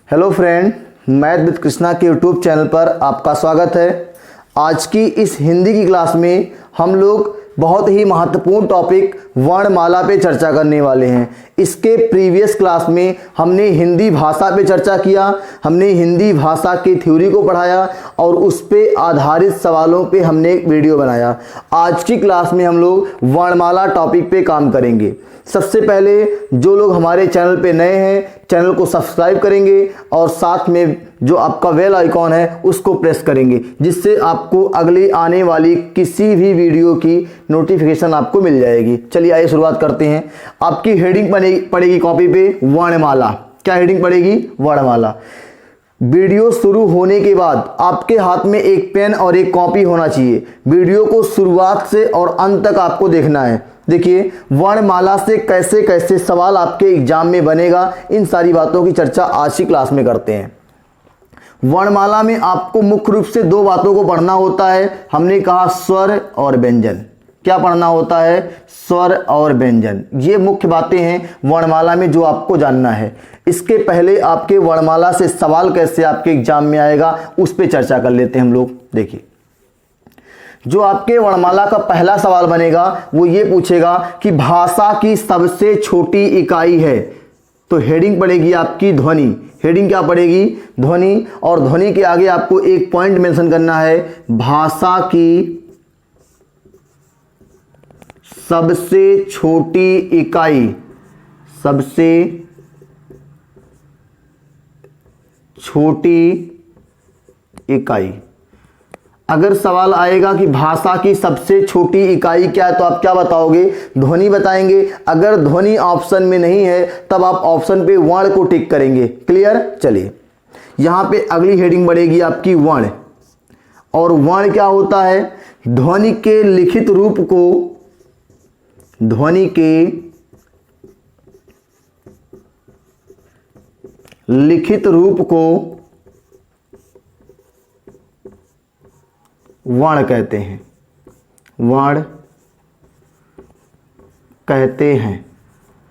Hello friend, math with Krishna के YouTube channel पर आपका स्वागत है। आज की इस हिंदी की क्लास में हम लोग बहुत ही महत्वपूर्ण टॉपिक वर्णमाला पे चर्चा करने वाले हैं। इसके प्रीवियस क्लास में हमने हिंदी भाषा पे चर्चा किया, हमने हिंदी भाषा की थ्योरी को पढ़ाया और उस पे आधारित सवालों पे हमने एक वीडियो बनाया। आज की क्लास में हम लोग वर्णमाला टॉपिक पे काम करेंगे। सबसे पहले जो लोग हमारे चैनल पे नए हैं, चैनल को सब्सक्राइब करेंगे और साथ में जो आपका बेल आइकॉन है उसको प्रेस करेंगे, जिससे आपको अगली आने वाली किसी भी वीडियो की नोटिफिकेशन आपको मिल जाएगी। चलिए आइए शुरुआत करते हैं। आपकी हेडिंग पड़ेगी कॉपी पे वर्णमाला। क्या हेडिंग पड़ेगी? वर्णमाला। वीडियो शुरू होने के बाद आपके हाथ में एक पेन और एक कॉपी होना चाहिए। वीडियो को शुरुआत से और अंत तक आपको देखना है। देखिए, वर्णमाला से कैसे कैसे सवाल आपके एग्जाम में बनेगा, इन सारी बातों की चर्चा आज की क्लास में करते हैं। वर्णमाला में आपको मुख्य रूप से दो बातों को पढ़ना होता है। हमने कहा स्वर और व्यंजन। क्या पढ़ना होता है? स्वर और व्यंजन। ये मुख्य बातें हैं वर्णमाला में जो आपको जानना है। इसके पहले आपके वर्णमाला से सवाल कैसे आपके एग्जाम में आएगा उस पर चर्चा कर लेते हैं हम लोग। देखिए, जो आपके वर्णमाला का पहला सवाल बनेगा वो ये पूछेगा कि भाषा की सबसे छोटी इकाई है। तो हेडिंग पड़ेगी आपकी ध्वनि। हेडिंग क्या पड़ेगी? ध्वनि। और ध्वनि के आगे आपको एक पॉइंट मेंशन करना है, भाषा की सबसे छोटी इकाई। सबसे छोटी इकाई। अगर सवाल आएगा कि भाषा की सबसे छोटी इकाई क्या है तो आप क्या बताओगे? ध्वनि बताएंगे। अगर ध्वनि ऑप्शन में नहीं है तब आप ऑप्शन पे वर्ण को टिक करेंगे। क्लियर? चलिए, यहां पे अगली हेडिंग बढ़ेगी आपकी वर्ण। और वर्ण क्या होता है? ध्वनि के लिखित रूप को, ध्वनि के लिखित रूप को वर्ण कहते हैं। वर्ण कहते हैं।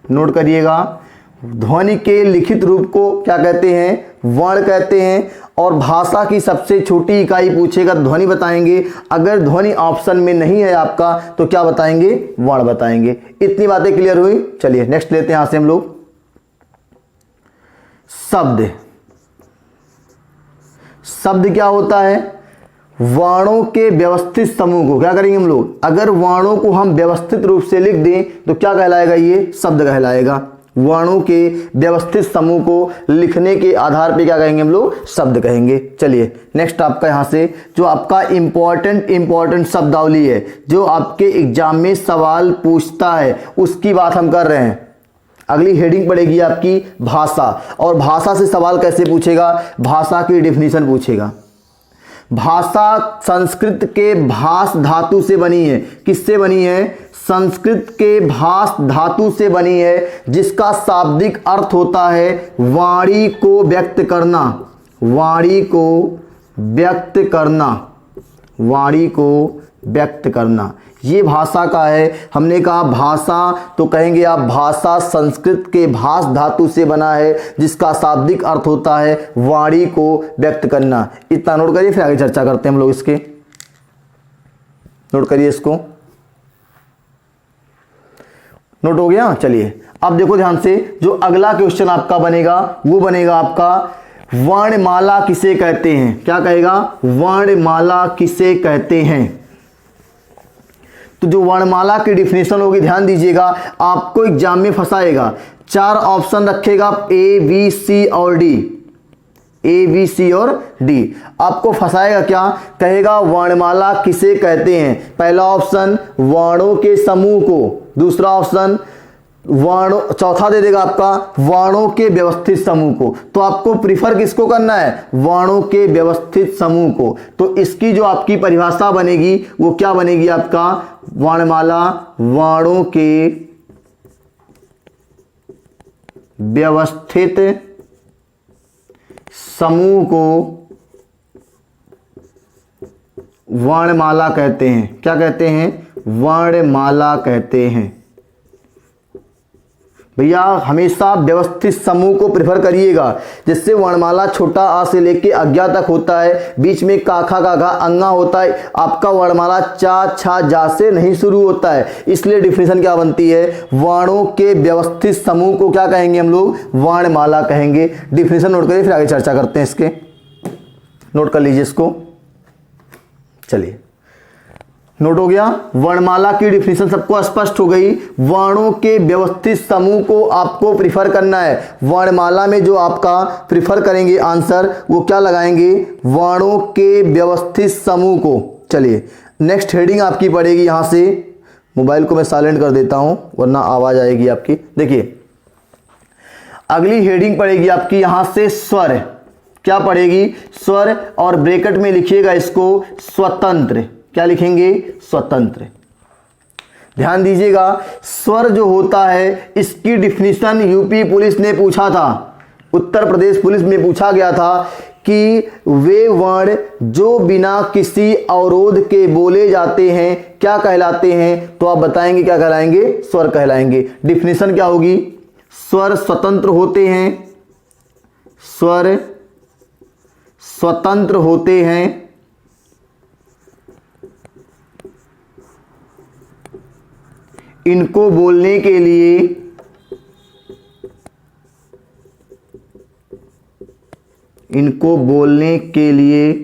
नोट करिएगा, ध्वनि के लिखित रूप को क्या कहते हैं? वर्ण कहते हैं। और भाषा की सबसे छोटी इकाई पूछेगा, ध्वनि बताएंगे। अगर ध्वनि ऑप्शन में नहीं है आपका तो क्या बताएंगे? वर्ण बताएंगे। इतनी बातें क्लियर हुई? चलिए नेक्स्ट लेते हैं यहां से हम लोग शब्द। शब्द क्या होता है? वर्णों के व्यवस्थित समूह को क्या करेंगे हम लोग? अगर वर्णों को हम व्यवस्थित रूप से लिख दें तो क्या कहलाएगा? ये शब्द कहलाएगा। वर्णों के व्यवस्थित समूह को लिखने के आधार पे क्या कहेंगे हम लोग? शब्द कहेंगे। चलिए नेक्स्ट आपका यहां से जो आपका इंपॉर्टेंट शब्दावली है, जो आपके एग्जाम में सवाल पूछता है, उसकी बात हम कर रहे हैं। अगली हेडिंग पड़ेगी आपकी भाषा। और भाषा से सवाल कैसे पूछेगा? भाषा की डिफिनीशन पूछेगा। भाषा संस्कृत के भास धातु से बनी है। किससे बनी है? संस्कृत के भास धातु से बनी है, जिसका शाब्दिक अर्थ होता है वाणी को व्यक्त करना। वाणी को व्यक्त करना। वाणी को व्यक्त करना, ये भाषा का है। हमने कहा भाषा, तो कहेंगे आप भाषा संस्कृत के भास धातु से बना है, जिसका शाब्दिक अर्थ होता है वाणी को व्यक्त करना। इतना नोट करिए, फिर आगे चर्चा करते हैं हम लोग इसके। नोट करिए इसको। नोट हो गया? चलिए अब देखो ध्यान से, जो अगला क्वेश्चन आपका बनेगा वो बनेगा आपका वर्णमाला किसे कहते हैं? क्या कहेगा? वर्णमाला किसे कहते हैं? तो जो वर्णमाला की डिफिनेशन होगी, ध्यान दीजिएगा, आपको एग्जाम में फंसाएगा। 4 ऑप्शन रखेगा, ए बी सी और डी। ए बी सी और डी आपको फंसाएगा। क्या कहेगा? वर्णमाला किसे कहते हैं? पहला ऑप्शन वर्णों के समूह को, दूसरा ऑप्शन वर्णों, चौथा दे देगा आपका वर्णों के व्यवस्थित समूह को। तो आपको प्रीफर किसको करना है? वर्णों के व्यवस्थित समूह को। तो इसकी जो आपकी परिभाषा बनेगी वो क्या बनेगी आपका? वर्णमाला वर्णों के व्यवस्थित समूह को वर्णमाला कहते हैं। क्या कहते हैं? वर्णमाला कहते हैं। भैया हमेशा व्यवस्थित समूह को प्रेफर करिएगा, जिससे वर्णमाला छोटा आ से लेके अज्ञा तक होता है, बीच में काखा गाघा अंगा होता है, आपका वर्णमाला चा छा जा से नहीं शुरू होता है। इसलिए डिफिनेशन क्या बनती है, वर्णों के व्यवस्थित समूह को क्या कहेंगे हम लोग, वर्णमाला कहेंगे। डिफिनेशन नोट करिए, फिर आगे चर्चा करते हैं इसके, नोट कर लीजिए इसको। चलिए नोट हो गया, वर्णमाला की डिफिनेशन सबको स्पष्ट हो गई। वर्णों के व्यवस्थित समूह को आपको प्रिफर करना है। वर्णमाला में जो आपका प्रिफर करेंगे आंसर, वो क्या लगाएंगे, वर्णों के व्यवस्थित समूह को। चलिए नेक्स्ट हेडिंग आपकी पड़ेगी, यहां से मोबाइल को मैं साइलेंट कर देता हूं वरना आवाज आएगी आपकी। देखिए अगली हेडिंग पड़ेगी आपकी यहां से स्वर। क्या पड़ेगी, स्वर, और ब्रैकेट में लिखिएगा इसको स्वतंत्र। क्या लिखेंगे, स्वतंत्र। ध्यान दीजिएगा, स्वर जो होता है इसकी डिफिनीशन यूपी पुलिस ने पूछा था, उत्तर प्रदेश पुलिस में पूछा गया था कि वे वर्ण जो बिना किसी अवरोध के बोले जाते हैं क्या कहलाते हैं, तो आप बताएंगे क्या कहलाएंगे, स्वर कहलाएंगे। डिफिनीशन क्या होगी, स्वर स्वतंत्र होते हैं, स्वर स्वतंत्र होते हैं, इनको बोलने के लिए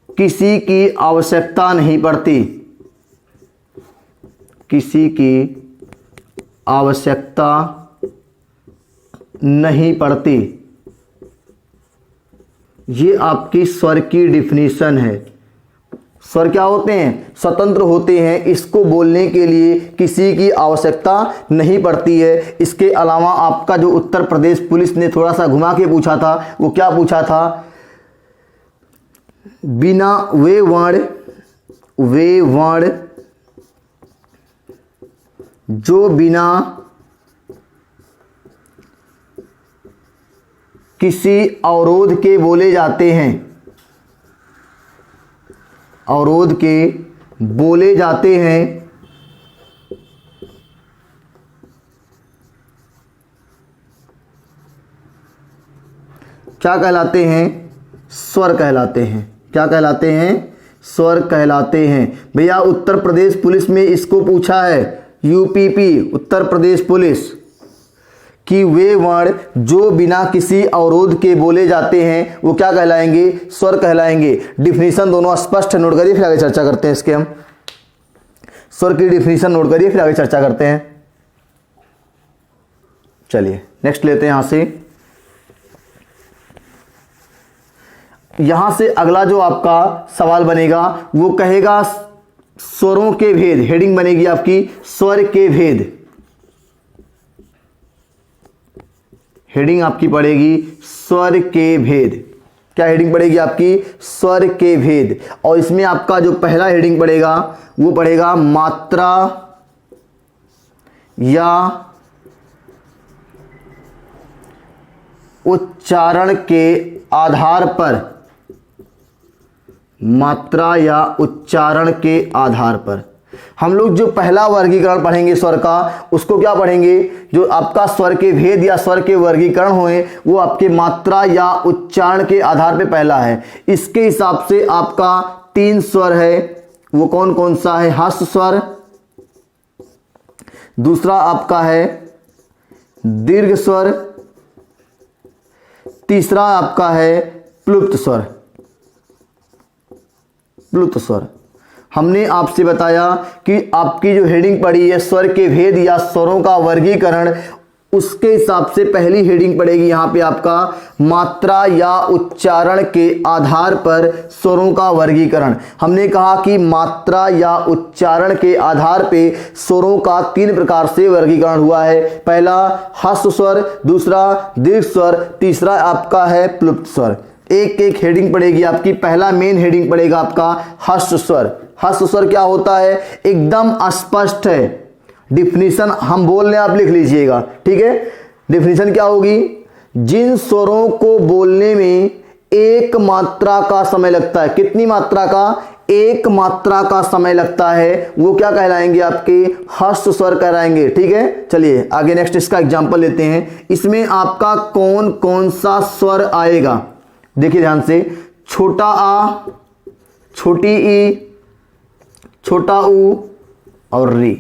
किसी की आवश्यकता नहीं पड़ती, किसी की आवश्यकता नहीं पड़ती। ये आपकी स्वर की डिफिनीशन है। स्वर क्या होते हैं, स्वतंत्र होते हैं, इसको बोलने के लिए किसी की आवश्यकता नहीं पड़ती है। इसके अलावा आपका जो उत्तर प्रदेश पुलिस ने थोड़ा सा घुमा के पूछा था, वो क्या पूछा था, बिना वे वर्ण जो बिना किसी अवरोध के बोले जाते हैं, अवरोध के बोले जाते हैं, क्या कहलाते हैं, स्वर कहलाते हैं। क्या कहलाते हैं, स्वर कहलाते हैं। भैया उत्तर प्रदेश पुलिस में इसको पूछा है, यूपीपी उत्तर प्रदेश पुलिस, कि वे वर्ण जो बिना किसी अवरोध के बोले जाते हैं वो क्या कहलाएंगे, स्वर कहलाएंगे। डिफिनीशन दोनों स्पष्ट है, नोट करिए फिर आगे चर्चा करते हैं इसके। हम स्वर की डिफिनीशन नोट करिए फिर आगे चर्चा करते हैं। चलिए नेक्स्ट लेते हैं यहां से। यहां से अगला जो आपका सवाल बनेगा वो कहेगा स्वरों के भेद। हेडिंग बनेगी आपकी स्वर के भेद। हेडिंग आपकी पड़ेगी स्वर के भेद। क्या हेडिंग पड़ेगी आपकी, स्वर के भेद। और इसमें आपका जो पहला हेडिंग पड़ेगा वो पड़ेगा मात्रा या उच्चारण के आधार पर, मात्रा या उच्चारण के आधार पर। हम लोग जो पहला वर्गीकरण पढ़ेंगे स्वर का, उसको क्या पढ़ेंगे, जो आपका स्वर के भेद या स्वर के वर्गीकरण हुए वो आपके मात्रा या उच्चारण के आधार पे पहला है। इसके हिसाब से आपका 3 स्वर है, वो कौन कौन सा है, ह्रस्व स्वर, दूसरा आपका है दीर्घ स्वर, तीसरा आपका है प्लुप्त स्वर। प्लुप्त स्वर हमने आपसे बताया कि आपकी जो हेडिंग पड़ी है स्वर के भेद या स्वरों का वर्गीकरण, उसके हिसाब से पहली हेडिंग पड़ेगी यहां पे आपका मात्रा या उच्चारण के आधार पर स्वरों का वर्गीकरण। हमने कहा कि मात्रा या उच्चारण के आधार पे स्वरों का 3 प्रकार से वर्गीकरण हुआ है। पहला ह्रस्व स्वर, दूसरा दीर्घ स्वर, तीसरा आपका है प्लुप्त स्वर। एक एक हेडिंग पड़ेगी आपकी। पहला मेन हेडिंग पड़ेगा आपका ह्रस्व स्वर। ह्रस्व स्वर क्या होता है, एकदम स्पष्ट है। डिफिनीशन हम बोल रहे हैं, आप लिख लीजिएगा, ठीक है। डिफिनीशन क्या होगी, जिन स्वरों को बोलने में एक मात्रा का समय लगता है। कितनी मात्रा का, एक मात्रा का समय लगता है वो क्या कहलाएंगे, आपके हस्त स्वर कहलाएंगे। ठीक है, चलिए आगे नेक्स्ट इसका एग्जांपल लेते हैं। इसमें आपका कौन कौन सा स्वर आएगा, देखिए ध्यान से, छोटा आ, छोटी ई, छोटा ऊ और री।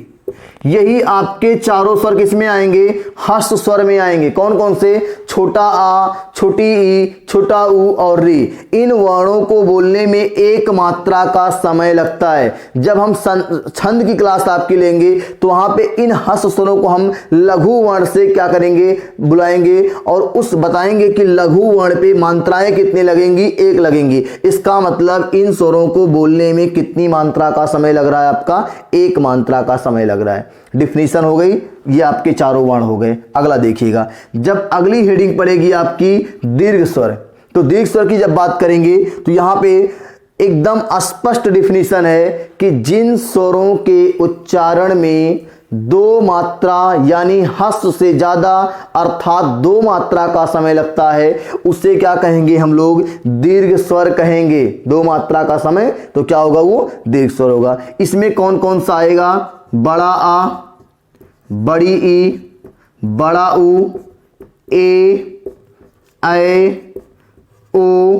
यही आपके चारों स्वर किसमें आएंगे, हस्त स्वर में आएंगे। कौन कौन से, छोटा आ, छोटी ई, छोटा ऊ और री। इन वर्णों को बोलने में एक मात्रा का समय लगता है। जब हम छंद की क्लास आपकी लेंगे तो वहां पे इन हस्त स्वरों को हम लघु वर्ण से क्या करेंगे, बुलाएंगे और उस बताएंगे कि लघु वर्ण पे मात्राएं कितनी लगेंगी, एक लगेंगी। इसका मतलब इन स्वरों को बोलने में कितनी मात्रा का समय लग रहा है, आपका एक मात्रा का समय लग रहा है। डिफिनीशन हो गई, ये आपके चारों वर्ण हो गए। अगला देखिएगा, जब अगली हेडिंग पड़ेगी आपकी दीर्घ स्वर, तो दीर्घ स्वर की जब बात करेंगे तो यहां पे एकदम स्पष्ट डिफिनीशन है कि जिन स्वरों के उच्चारण में दो मात्रा यानी हस्त से ज्यादा अर्थात दो मात्रा का समय लगता है उसे क्या कहेंगे, हम लोग दीर्घ स्वर कहेंगे। दो मात्रा का समय तो क्या होगा, वो दीर्घ स्वर होगा। इसमें कौन कौन सा आएगा, बड़ा आ, बड़ी ई, बड़ा ऊ, ए, ओ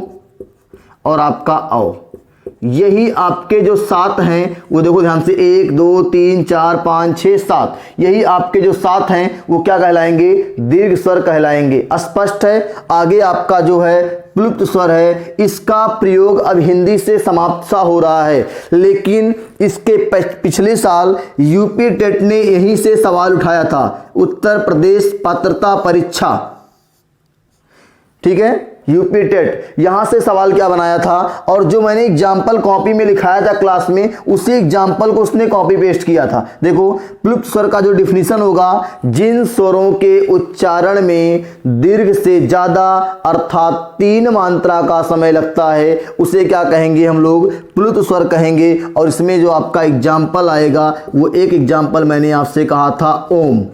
और आपका औ। यही आपके जो सात हैं वो देखो ध्यान से, 1 2 3 4 5 6 7, यही आपके जो सात हैं वो क्या कहलाएंगे, दीर्घ स्वर कहलाएंगे। स्पष्ट है। आगे आपका जो है प्लुप्त स्वर है, इसका प्रयोग अब हिंदी से समाप्त सा हो रहा है, लेकिन इसके पिछले साल यूपी टेट ने यहीं से सवाल उठाया था, उत्तर प्रदेश पात्रता परीक्षा। ठीक है, यूपी टेट, यहां से सवाल क्या बनाया था और जो मैंने एग्जाम्पल कॉपी में लिखाया था क्लास में, उसी एग्जाम्पल को उसने कॉपी पेस्ट किया था। देखो, प्लुप्त स्वर का जो डिफिनीशन होगा, जिन स्वरों के उच्चारण में दीर्घ से ज्यादा अर्थात 3 मात्रा का समय लगता है उसे क्या कहेंगे, हम लोग प्लुप्त स्वर कहेंगे। और इसमें जो आपका एग्जाम्पल आएगा वो एक एग्जाम्पल मैंने आपसे कहा था ओम,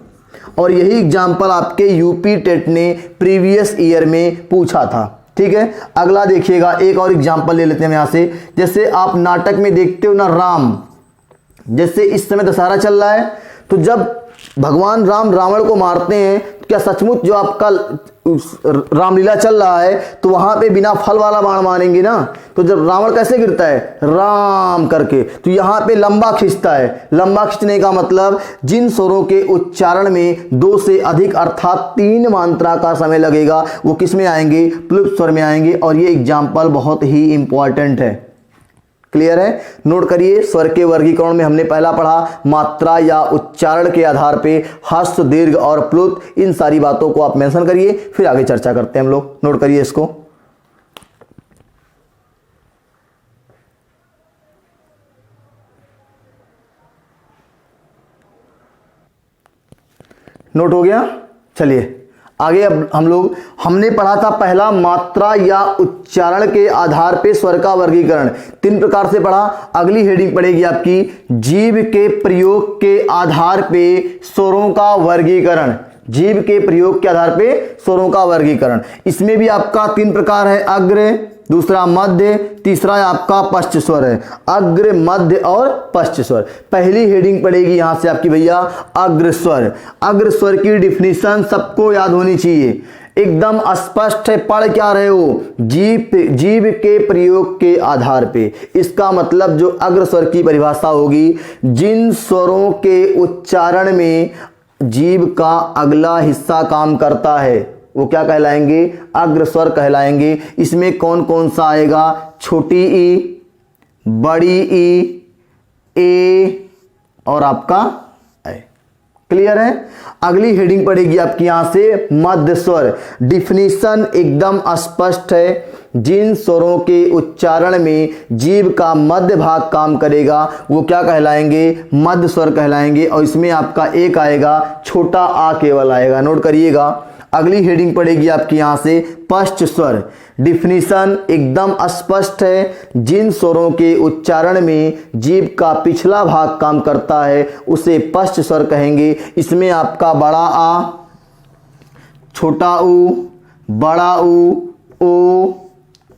और यही एग्जाम्पल आपके यूपी टेट ने प्रीवियस ईयर में पूछा था। ठीक है, अगला देखिएगा, एक और एग्जाम्पल ले लेते हैं यहां से। जैसे आप नाटक में देखते हो ना, राम, जैसे इस समय दशहरा चल रहा है, तो जब भगवान राम रावण को मारते हैं, क्या सचमुच जो आपका रामलीला चल रहा है तो वहां पे बिना फल वाला बाण मारेंगे ना, तो जब रावण कैसे गिरता है, राम करके, तो यहां पे लंबा खींचता है। लंबा खींचने का मतलब जिन स्वरों के उच्चारण में 2 से अधिक अर्थात 3 मात्रा का समय लगेगा वो किस में आएंगे, प्लुप्त स्वर में आएंगे। और ये एग्जाम्पल बहुत ही इंपॉर्टेंट है। क्लियर है, नोट करिए। स्वर के वर्गीकरण में हमने पहला पढ़ा मात्रा या उच्चारण के आधार पे हस्त, दीर्घ और प्लुत, इन सारी बातों को आप मेंशन करिए, फिर आगे चर्चा करते हैं हम लोग। नोट करिए इसको। नोट हो गया, चलिए आगे। अब हमने पढ़ा था पहला मात्रा या उच्चारण के आधार पे स्वर का वर्गीकरण 3 प्रकार से पढ़ा। अगली हेडिंग पड़ेगी आपकी जीभ के प्रयोग के आधार पे स्वरों का वर्गीकरण। जीभ के प्रयोग के आधार पे स्वरों का वर्गीकरण, इसमें भी आपका 3 प्रकार है, अग्र, दूसरा मध्य, तीसरा आपका पश्च स्वर है। अग्र, मध्य और पश्च स्वर। पहली हेडिंग पड़ेगी यहां से आपकी भैया अग्र स्वर। अग्र स्वर की डिफिनीशन सबको याद होनी चाहिए, एकदम स्पष्ट है। पढ़ क्या रहे हो, जीभ के प्रयोग के आधार पे। इसका मतलब जो अग्र स्वर की परिभाषा होगी, जिन स्वरों के उच्चारण में जीभ का अगला हिस्सा काम करता है वो क्या कहलाएंगे, अग्र स्वर कहलाएंगे। इसमें कौन कौन सा आएगा, छोटी ई, बड़ी ई, ए और आपका ए। क्लियर है। अगली हेडिंग पड़ेगी आपकी यहां से मध्य स्वर। डिफिनीशन एकदम स्पष्ट है, जिन स्वरों के उच्चारण में जीभ का मध्य भाग काम करेगा वो क्या कहलाएंगे, मध्य स्वर कहलाएंगे। और इसमें आपका एक आएगा, छोटा आ केवल आएगा। नोट करिएगा। अगली हेडिंग पड़ेगी आपकी यहां से पश्च स्वर। डिफिनीशन एकदम स्पष्ट है, जिन स्वरों के उच्चारण में जीभ का पिछला भाग काम करता है उसे पश्च स्वर कहेंगे। इसमें आपका बड़ा आ, छोटा ऊ, बड़ा ऊ, ओ,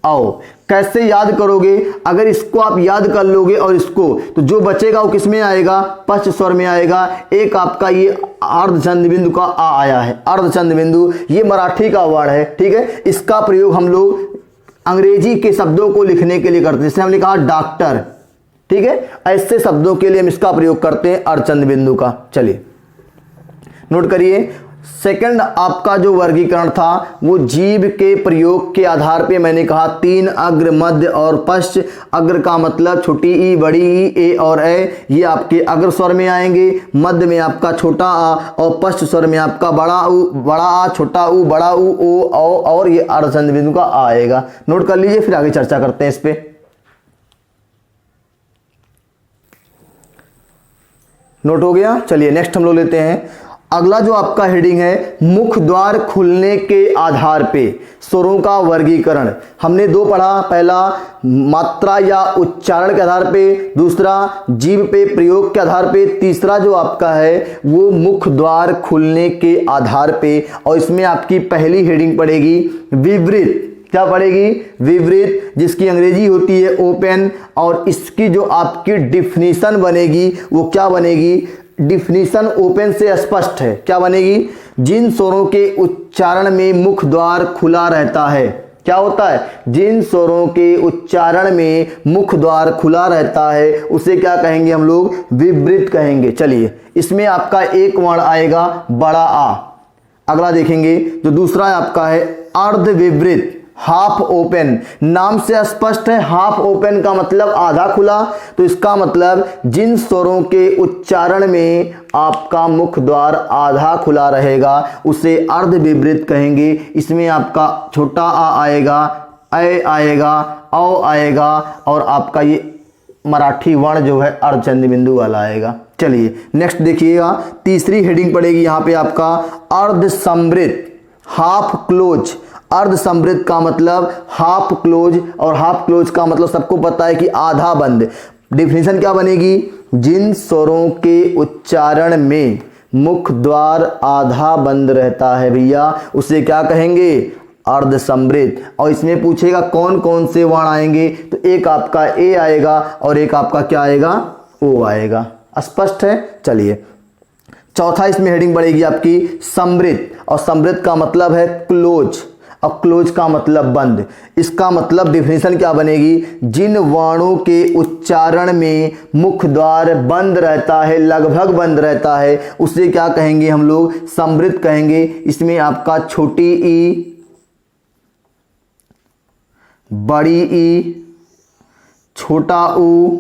आओ। कैसे याद करोगे? अगर इसको आप याद कर लोगे और इसको, तो जो बचेगा वो किस में आएगा? पश्च स्वर में आएगा। एक आपका ये अर्धचंद बिंदु का आ आया है, अर्धचंद बिंदु, ये मराठी का वर्ड है, ठीक है। इसका प्रयोग हम लोग अंग्रेजी के शब्दों को लिखने के लिए करते हैं, जैसे हमने कहा डॉक्टर, ठीक है, ऐसे शब्दों के लिए हम इसका प्रयोग करते हैं अर्धचंद बिंदु का। चलिए नोट करिए। सेकंड आपका जो वर्गीकरण था वो जीभ के प्रयोग के आधार पे मैंने कहा 3 अग्र, मध्य और पश्च। अग्र का मतलब छोटी ई, बड़ी ई, ए और ए, ये आपके अग्र स्वर में आएंगे। मध्य में आपका छोटा आ और पश्च स्वर में आपका बड़ा ऊ, बड़ा आ, छोटा ऊ, बड़ा ऊ, ओ और ये अर्धचंद बिंदु का आ आएगा। नोट कर लीजिए, फिर आगे चर्चा करते हैं इस पे। नोट हो गया। चलिए नेक्स्ट हम लोग लेते हैं। अगला जो आपका हेडिंग है, मुख द्वार खुलने के आधार पे स्वरों का वर्गीकरण। हमने 2 पढ़ा, पहला मात्रा या उच्चारण के आधार पे, दूसरा जीभ पे प्रयोग के आधार पे, तीसरा जो आपका है वो मुख द्वार खुलने के आधार पे। और इसमें आपकी पहली हेडिंग पड़ेगी विवृत। क्या पड़ेगी? विवृत, जिसकी अंग्रेजी होती है ओपन। और इसकी जो आपकी डिफिनीशन बनेगी वो क्या बनेगी? डिफिनीशन ओपन से स्पष्ट है। क्या बनेगी? जिन स्वरों के उच्चारण में मुख द्वार खुला रहता है, क्या होता है? जिन स्वरों के उच्चारण में मुख द्वार खुला रहता है उसे क्या कहेंगे हम लोग? विवृत कहेंगे। चलिए इसमें आपका एक वर्ण आएगा बड़ा आ। अगला देखेंगे जो दूसरा आपका है अर्ध विवृत, हाफ ओपन। नाम से स्पष्ट है, हाफ ओपन का मतलब आधा खुला। तो इसका मतलब जिन स्वरों के उच्चारण में आपका मुख द्वार आधा खुला रहेगा उसे अर्ध विवृत कहेंगे। इसमें आपका छोटा आ आएगा, ए आएगा, औ आएगा और आपका ये मराठी वर्ण जो है अर्धचंद बिंदु वाला आएगा। चलिए नेक्स्ट देखिएगा, तीसरी हेडिंग पड़ेगी यहाँ पे आपका अर्ध समृत, हाफ क्लोज। अर्ध समृद्ध का मतलब हाफ क्लोज, और हाफ क्लोज का मतलब सबको पता है कि आधा बंद। डिफिनीशन क्या बनेगी? जिन स्वरों के उच्चारण में मुख द्वार आधा बंद रहता है भैया उसे क्या कहेंगे? अर्ध समृद्ध। और इसमें पूछेगा कौन कौन से वर्ण आएंगे, तो एक आपका ए आएगा और एक आपका क्या आएगा? ओ आएगा। स्पष्ट है। चलिए चौथा इसमें हेडिंग पड़ेगी आपकी समृद्ध, और समृद्ध का मतलब है क्लोज, और क्लोज का मतलब बंद। इसका मतलब डिफिनीशन क्या बनेगी? जिन वर्णों के उच्चारण में मुख द्वार बंद रहता है, लगभग बंद रहता है, उसे क्या कहेंगे हम लोग? समृद्ध कहेंगे। इसमें आपका छोटी ई, बड़ी ई, छोटा ऊ,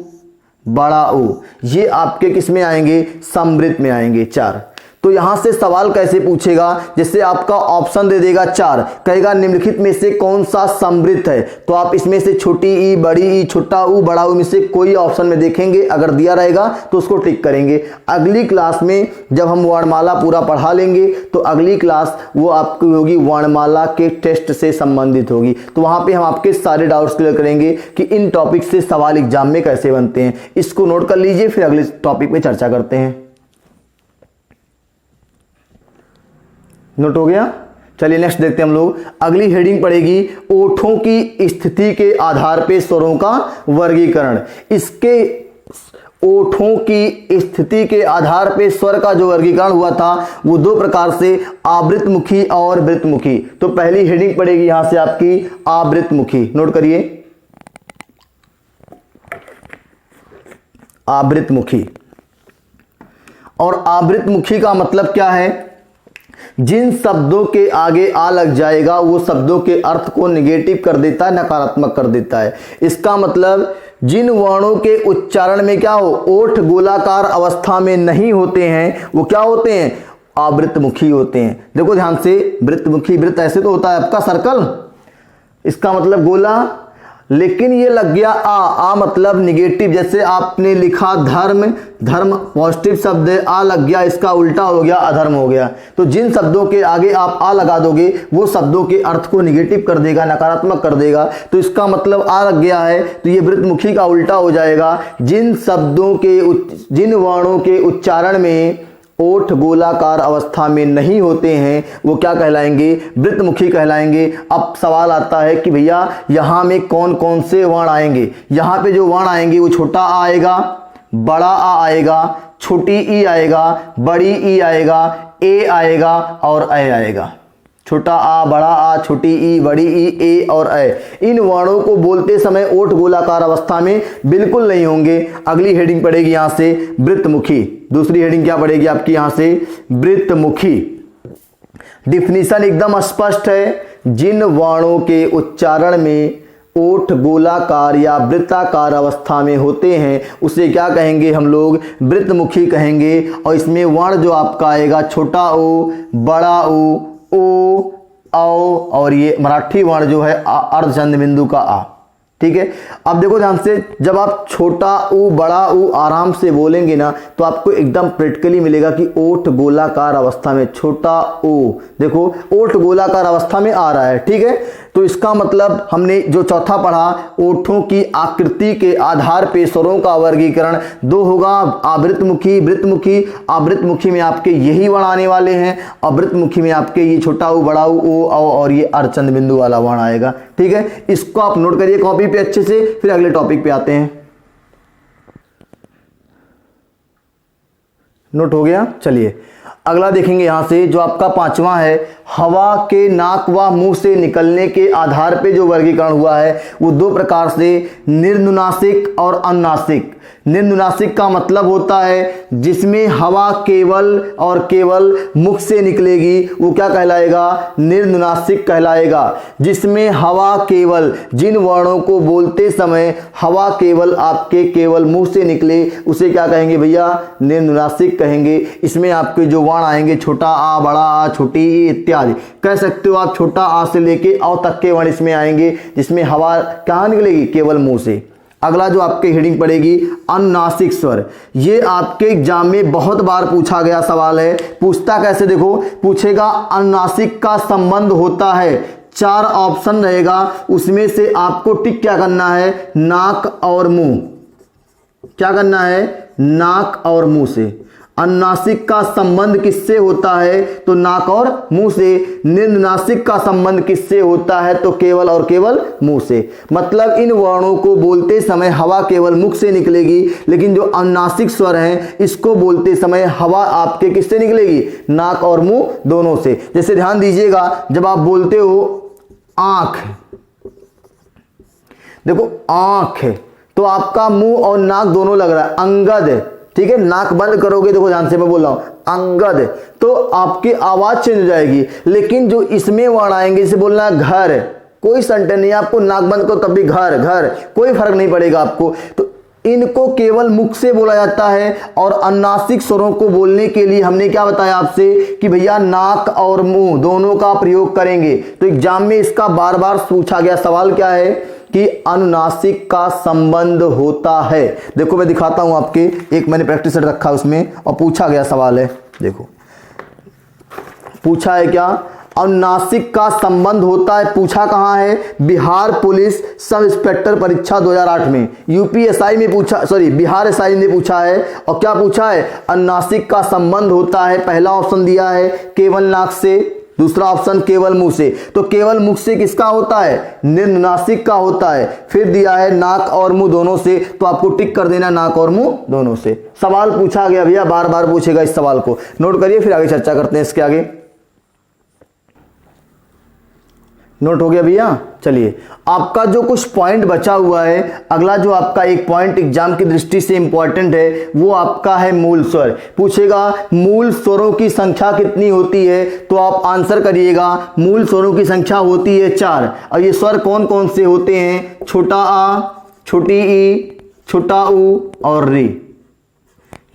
बड़ा ऊ, ये आपके किस में आएंगे? समृद्ध में आएंगे। 4। तो यहां से सवाल कैसे पूछेगा? जैसे आपका ऑप्शन दे देगा 4, कहेगा निम्नलिखित में से कौन सा समृद्ध है, तो आप इसमें से छोटी ई, बड़ी ई, छोटा ऊ, बड़ा ऊ में से कोई ऑप्शन में देखेंगे, अगर दिया रहेगा तो उसको टिक करेंगे। अगली क्लास में जब हम वर्णमाला पूरा पढ़ा लेंगे तो अगली क्लास वो आपकी होगी वर्णमाला के टेस्ट से संबंधित होगी। तो वहां पे हम आपके सारे डाउट्स क्लियर करेंगे कि इन टॉपिक से सवाल एग्जाम में कैसे बनते हैं। इसको नोट कर लीजिए, फिर अगले टॉपिक पे चर्चा करते हैं। नोट हो गया। चलिए नेक्स्ट देखते हैं हम लोग। अगली हेडिंग पड़ेगी ओठों की स्थिति के आधार पे स्वरों का वर्गीकरण। इसके ओठों की स्थिति के आधार पे स्वर का जो वर्गीकरण हुआ था वो 2 प्रकार से, आवृतमुखी और वृत्तमुखी। तो पहली हेडिंग पड़ेगी यहां से आपकी आवृतमुखी। नोट करिए, आवृतमुखी। और आवृतमुखी का मतलब क्या है? जिन शब्दों के आगे आ लग जाएगा वो शब्दों के अर्थ को निगेटिव कर देता है, नकारात्मक कर देता है। इसका मतलब जिन वर्णों के उच्चारण में क्या हो? ओठ गोलाकार अवस्था में नहीं होते हैं, वो क्या होते हैं? आवृतमुखी होते हैं। देखो ध्यान से, वृत्तमुखी, वृत्त ऐसे तो होता है आपका सर्कल, इसका मतलब गोला, लेकिन ये लग गया आ मतलब निगेटिव। जैसे आपने लिखा धर्म, धर्म पॉजिटिव शब्द है, आ लग गया, इसका उल्टा हो गया, अधर्म हो गया। तो जिन शब्दों के आगे आप आ लगा दोगे वो शब्दों के अर्थ को निगेटिव कर देगा, नकारात्मक कर देगा। तो इसका मतलब आ लग गया है तो ये वृत्तमुखी का उल्टा हो जाएगा। जिन शब्दों के, जिन वर्णों के उच्चारण में ओठ गोलाकार अवस्था में नहीं होते हैं वो क्या कहलाएंगे, वृत्तमुखी कहलाएंगे। अब सवाल आता है कि भैया यहाँ में कौन कौन से वर्ण आएंगे। यहाँ पे जो वर्ण आएंगे वो छोटा आ आएगा, बड़ा आ आएगा, छोटी ई आएगा, बड़ी ई आएगा, ए आएगा और ए आएगा। छोटा आ, बड़ा आ, छोटी ई, बड़ी ई, ए और ए। इन वर्णों को बोलते समय ओठ गोलाकार अवस्था में बिल्कुल नहीं होंगे। अगली हेडिंग पड़ेगी यहां से वृत्तमुखी। दूसरी हेडिंग क्या पड़ेगी आपकी यहां से, वृत्तमुखी। डिफिनीशन एकदम स्पष्ट है, जिन वर्णों के उच्चारण में ओठ गोलाकार या वृत्ताकार अवस्था में होते हैं उसे क्या कहेंगे हम लोग, वृत्तमुखी कहेंगे। और इसमें वर्ण जो आपका आएगा छोटा ओ, बड़ा ओ, औ और ये मराठी वर्ण जो है अर्धचंद्र बिंदु का आ। ठीक है, अब देखो ध्यान से, जब आप छोटा ऊ बड़ा ऊ आराम से बोलेंगे ना तो आपको एकदम प्रैक्टिकली मिलेगा कि ओठ गोलाकार अवस्था में, छोटा ओ, देखो ओठ गोलाकार अवस्था में आ रहा है। ठीक है, तो इसका मतलब हमने जो चौथा पढ़ा, ओठों की आकृति के आधार पे स्वरों का वर्गीकरण दो होगा, आवृतमुखी, वृत्तमुखी। आवृतमुखी में आपके यही वर्ण आने वाले हैं, अवृतमुखी में आपके ये छोटा ऊ, बड़ा ऊ, ओ, औ और ये अर्धचंद्र बिंदु वाला वर्ण आएगा। ठीक है, इसको आप नोट करिए कॉपी पे अच्छे से, फिर अगले टॉपिक पे आते हैं। नोट हो गया, चलिए अगला देखेंगे यहां से, जो आपका पांचवा है, हवा के नाक व मुंह से निकलने के आधार पे जो वर्गीकरण हुआ है वो दो प्रकार से, निर्नुनासिक और अनुनासिक। निर्नुनासिक का मतलब होता है जिसमें हवा केवल और केवल मुख से निकलेगी, वो क्या कहलाएगा, निर्नुनासिक कहलाएगा। जिसमें हवा केवल, जिन वर्णों को बोलते समय हवा केवल आपके केवल मुंह से निकले उसे क्या कहेंगे भैया, निर्नुनासिक कहेंगे। इसमें आपके जो वर्ण आएंगे छोटा आ, बड़ा आ, छोटी ई इत्यादि, कह सकते हो आप छोटा आ से लेके औ तक के वर्ण इसमें आएंगे जिसमें हवा कहाँ निकलेगी, केवल मुंह से। अगला जो आपके हेडिंग पड़ेगी अनुनासिक स्वर। ये आपके एग्जाम में बहुत बार पूछा गया सवाल है। पूछता कैसे, देखो पूछेगा अनुनासिक का संबंध होता है, 4 ऑप्शन रहेगा, उसमें से आपको टिक क्या करना है, नाक और मुंह। क्या करना है, नाक और मुंह से। अनुनासिक का संबंध किससे होता है, तो नाक और मुंह से। निर्नुनासिक का संबंध किससे होता है, तो केवल और केवल मुंह से। मतलब इन वर्णों को बोलते समय हवा केवल मुख से निकलेगी, लेकिन जो अनुनासिक स्वर हैं इसको बोलते समय हवा आपके किससे निकलेगी, नाक और मुंह दोनों से। जैसे ध्यान दीजिएगा, जब आप बोलते हो आंख, देखो आंख है तो आपका मुंह और नाक दोनों लग रहा है, अंगद। ठीक है, नाक बंद करोगे, देखो ध्यान से मैं बोल रहा हूं अंगद, तो आपकी आवाज चेंज हो जाएगी। लेकिन जो इसमें वर्ण आएंगे, इसे बोलना है घर, कोई संटन नहीं, आपको नाक बंद करो तब भी घर घर, कोई फर्क नहीं पड़ेगा आपको। तो इनको केवल मुख से बोला जाता है। और अनुनासिक स्वरों को बोलने के लिए हमने क्या बताया आपसे कि भैया नाक और मुंह दोनों का प्रयोग करेंगे। तो एग्जाम में इसका बार बार पूछा गया सवाल क्या है कि अनुनासिक का संबंध होता है। देखो मैं दिखाता हूं आपके, एक मैंने प्रैक्टिस सेट रखा उसमें और पूछा गया सवाल है। देखो पूछा है क्या, अनुनासिक का संबंध होता है। पूछा कहां है, बिहार पुलिस सब इंस्पेक्टर परीक्षा 2008 में, यूपीएसआई में पूछा, सॉरी बिहार एसआई ने पूछा है। और क्या पूछा है, अनुनासिक का संबंध होता है। पहला ऑप्शन दिया है केवल नाक से, दूसरा ऑप्शन केवल मुंह से। तो केवल मुख से किसका होता है, निर्नुनासिक का होता है। फिर दिया है नाक और मुंह दोनों से, तो आपको टिक कर देना नाक और मुंह दोनों से। सवाल पूछा गया भैया, बार बार पूछेगा, इस सवाल को नोट करिए, फिर आगे चर्चा करते हैं इसके आगे। नोट हो गया भैया, चलिए आपका जो कुछ पॉइंट बचा हुआ है, अगला जो आपका एक पॉइंट एग्जाम की दृष्टि से इंपॉर्टेंट है वो आपका है मूल स्वर। पूछेगा मूल स्वरों की संख्या कितनी होती है, तो आप आंसर करिएगा। मूल स्वरों की संख्या होती है 4। और ये स्वर कौन कौन से होते हैं, छोटा आ, छोटी ई, छोटा ऊ और री,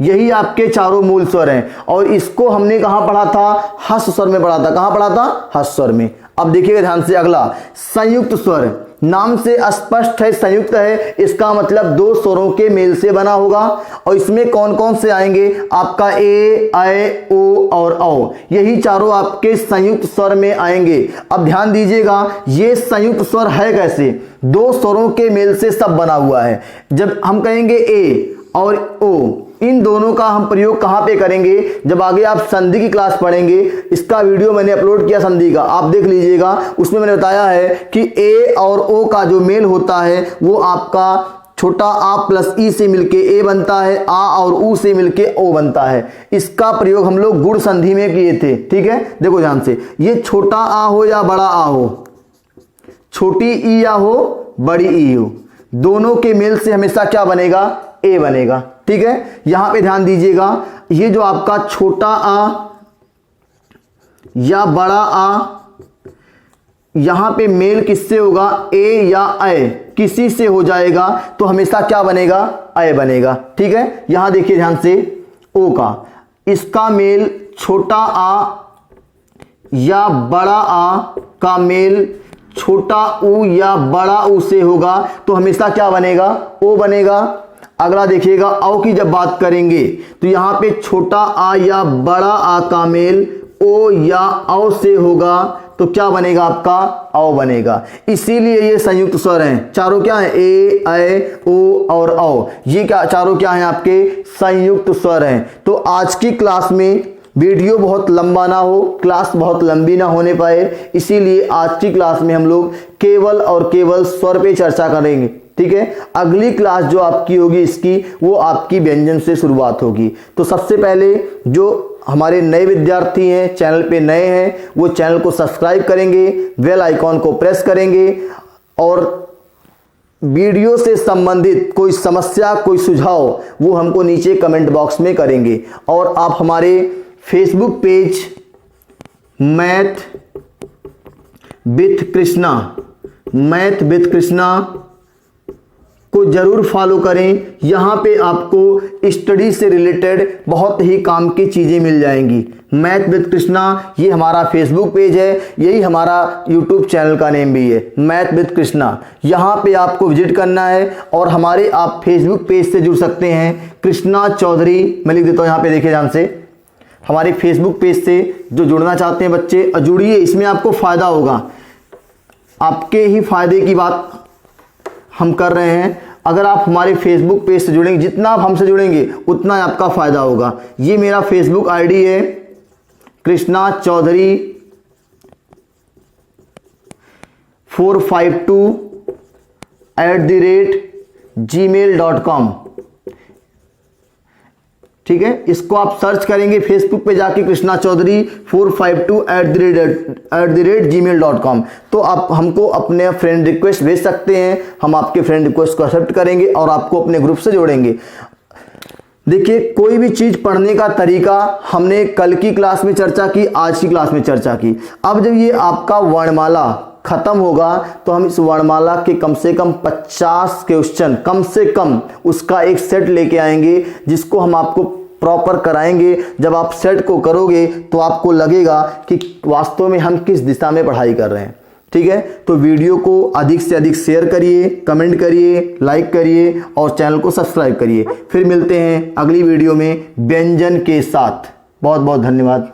यही आपके चारों मूल स्वर हैं। और इसको हमने कहां पढ़ा था, हस्व स्वर में पढ़ा था। कहां पढ़ा था, हस्व स्वर में। अब देखिएगा ध्यान से, अगला संयुक्त स्वर। नाम से स्पष्ट है संयुक्त है, इसका मतलब 2 स्वरों के मेल से बना होगा। और इसमें कौन कौन से आएंगे, आपका ए, ऐ, ओ और औ, यही चारों आपके संयुक्त स्वर में आएंगे। अब ध्यान दीजिएगा, ये संयुक्त स्वर है कैसे, 2 स्वरों के मेल से सब बना हुआ है। जब हम कहेंगे ए, और ओ, इन दोनों का हम प्रयोग कहां पे करेंगे, जब आगे आप संधि की क्लास पढ़ेंगे। इसका वीडियो मैंने अपलोड किया संधि का, आप देख लीजिएगा। उसमें मैंने बताया है कि ए और ओ का जो मेल होता है वो आपका छोटा आ प्लस ई से मिलके ए बनता है, आ और ऊ से मिलके ओ बनता है। इसका प्रयोग हम लोग गुण संधि में किए थे। ठीक है, देखो ध्यान से, ये छोटा आ हो या बड़ा आ हो, छोटी ई या हो बड़ी ई हो, दोनों के मेल से हमेशा क्या बनेगा, ए बनेगा। ठीक है, यहां पे ध्यान दीजिएगा, ये जो आपका छोटा आ या बड़ा आ, यहां पे मेल किससे होगा, ए या अय, किसी से हो जाएगा तो हमेशा क्या बनेगा, अय बनेगा। ठीक है, यहां देखिए ध्यान से, ओ का, इसका मेल छोटा आ या बड़ा आ का मेल छोटा ऊ या बड़ा ऊ से होगा तो हमेशा क्या बनेगा, ओ बनेगा। अगला देखिएगा, औ की जब बात करेंगे तो यहां पे छोटा आ या बड़ा आ का मेल ओ या औ से होगा तो क्या बनेगा, आपका औ बनेगा। इसीलिए ये संयुक्त स्वर हैं, चारों क्या हैं, ए, ऐ, ओ और औ, ये क्या चारों क्या हैं, आपके संयुक्त स्वर हैं। तो आज की क्लास में वीडियो बहुत लंबा ना हो, क्लास बहुत लंबी ना होने पाए, इसीलिए आज की क्लास में हम लोग केवल और केवल स्वर पे चर्चा करेंगे। ठीक है, अगली क्लास जो आपकी होगी इसकी, वो आपकी व्यंजन से शुरुआत होगी। तो सबसे पहले जो हमारे नए विद्यार्थी हैं, चैनल पे नए हैं, वो चैनल को सब्सक्राइब करेंगे, बेल आइकॉन को प्रेस करेंगे और वीडियो से संबंधित कोई समस्या, कोई सुझाव वो हमको नीचे कमेंट बॉक्स में करेंगे। और आप हमारे Facebook page math with Krishna को जरूर फॉलो करें। यहाँ पे आपको स्टडी से रिलेटेड बहुत ही काम की चीज़ें मिल जाएंगी। मैथ विद कृष्णा ये हमारा फेसबुक पेज है, यही हमारा यूट्यूब चैनल का नेम भी है, मैथ विद कृष्णा। यहाँ पे आपको विजिट करना है और हमारे आप फेसबुक पेज से जुड़ सकते हैं, कृष्णा चौधरी, मैं लिख देता हूँ यहाँ पे, देखिए ध्यान से, हमारे फेसबुक पेज से जो जुड़ना चाहते हैं बच्चे जुड़िए, इसमें आपको फ़ायदा होगा, आपके ही फायदे की बात हम कर रहे हैं। अगर आप हमारे फेसबुक पेज से जुड़ेंगे, जितना आप हमसे जुड़ेंगे उतना आपका फायदा होगा। ये मेरा फेसबुक आईडी है, कृष्णा चौधरी 452@gmail.com। ठीक है, इसको आप सर्च करेंगे फेसबुक पे जाके, कृष्णा चौधरी 452@gmail.com, तो आप हमको अपने फ्रेंड रिक्वेस्ट भेज सकते हैं, हम आपके फ्रेंड रिक्वेस्ट को एक्सेप्ट करेंगे और आपको अपने ग्रुप से जोड़ेंगे। देखिए, कोई भी चीज़ पढ़ने का तरीका हमने कल की क्लास में चर्चा की, आज की क्लास में चर्चा की। अब जब ये आपका वर्णमाला खत्म होगा तो हम इस वर्णमाला के कम से कम 50 क्वेश्चन, कम से कम उसका एक सेट लेके आएंगे, जिसको हम आपको प्रॉपर कराएंगे। जब आप सेट को करोगे तो आपको लगेगा कि वास्तव में हम किस दिशा में पढ़ाई कर रहे हैं। ठीक है, तो वीडियो को अधिक से अधिक शेयर करिए, कमेंट करिए, लाइक करिए और चैनल को सब्सक्राइब करिए। फिर मिलते हैं अगली वीडियो में व्यंजन के साथ। बहुत बहुत धन्यवाद।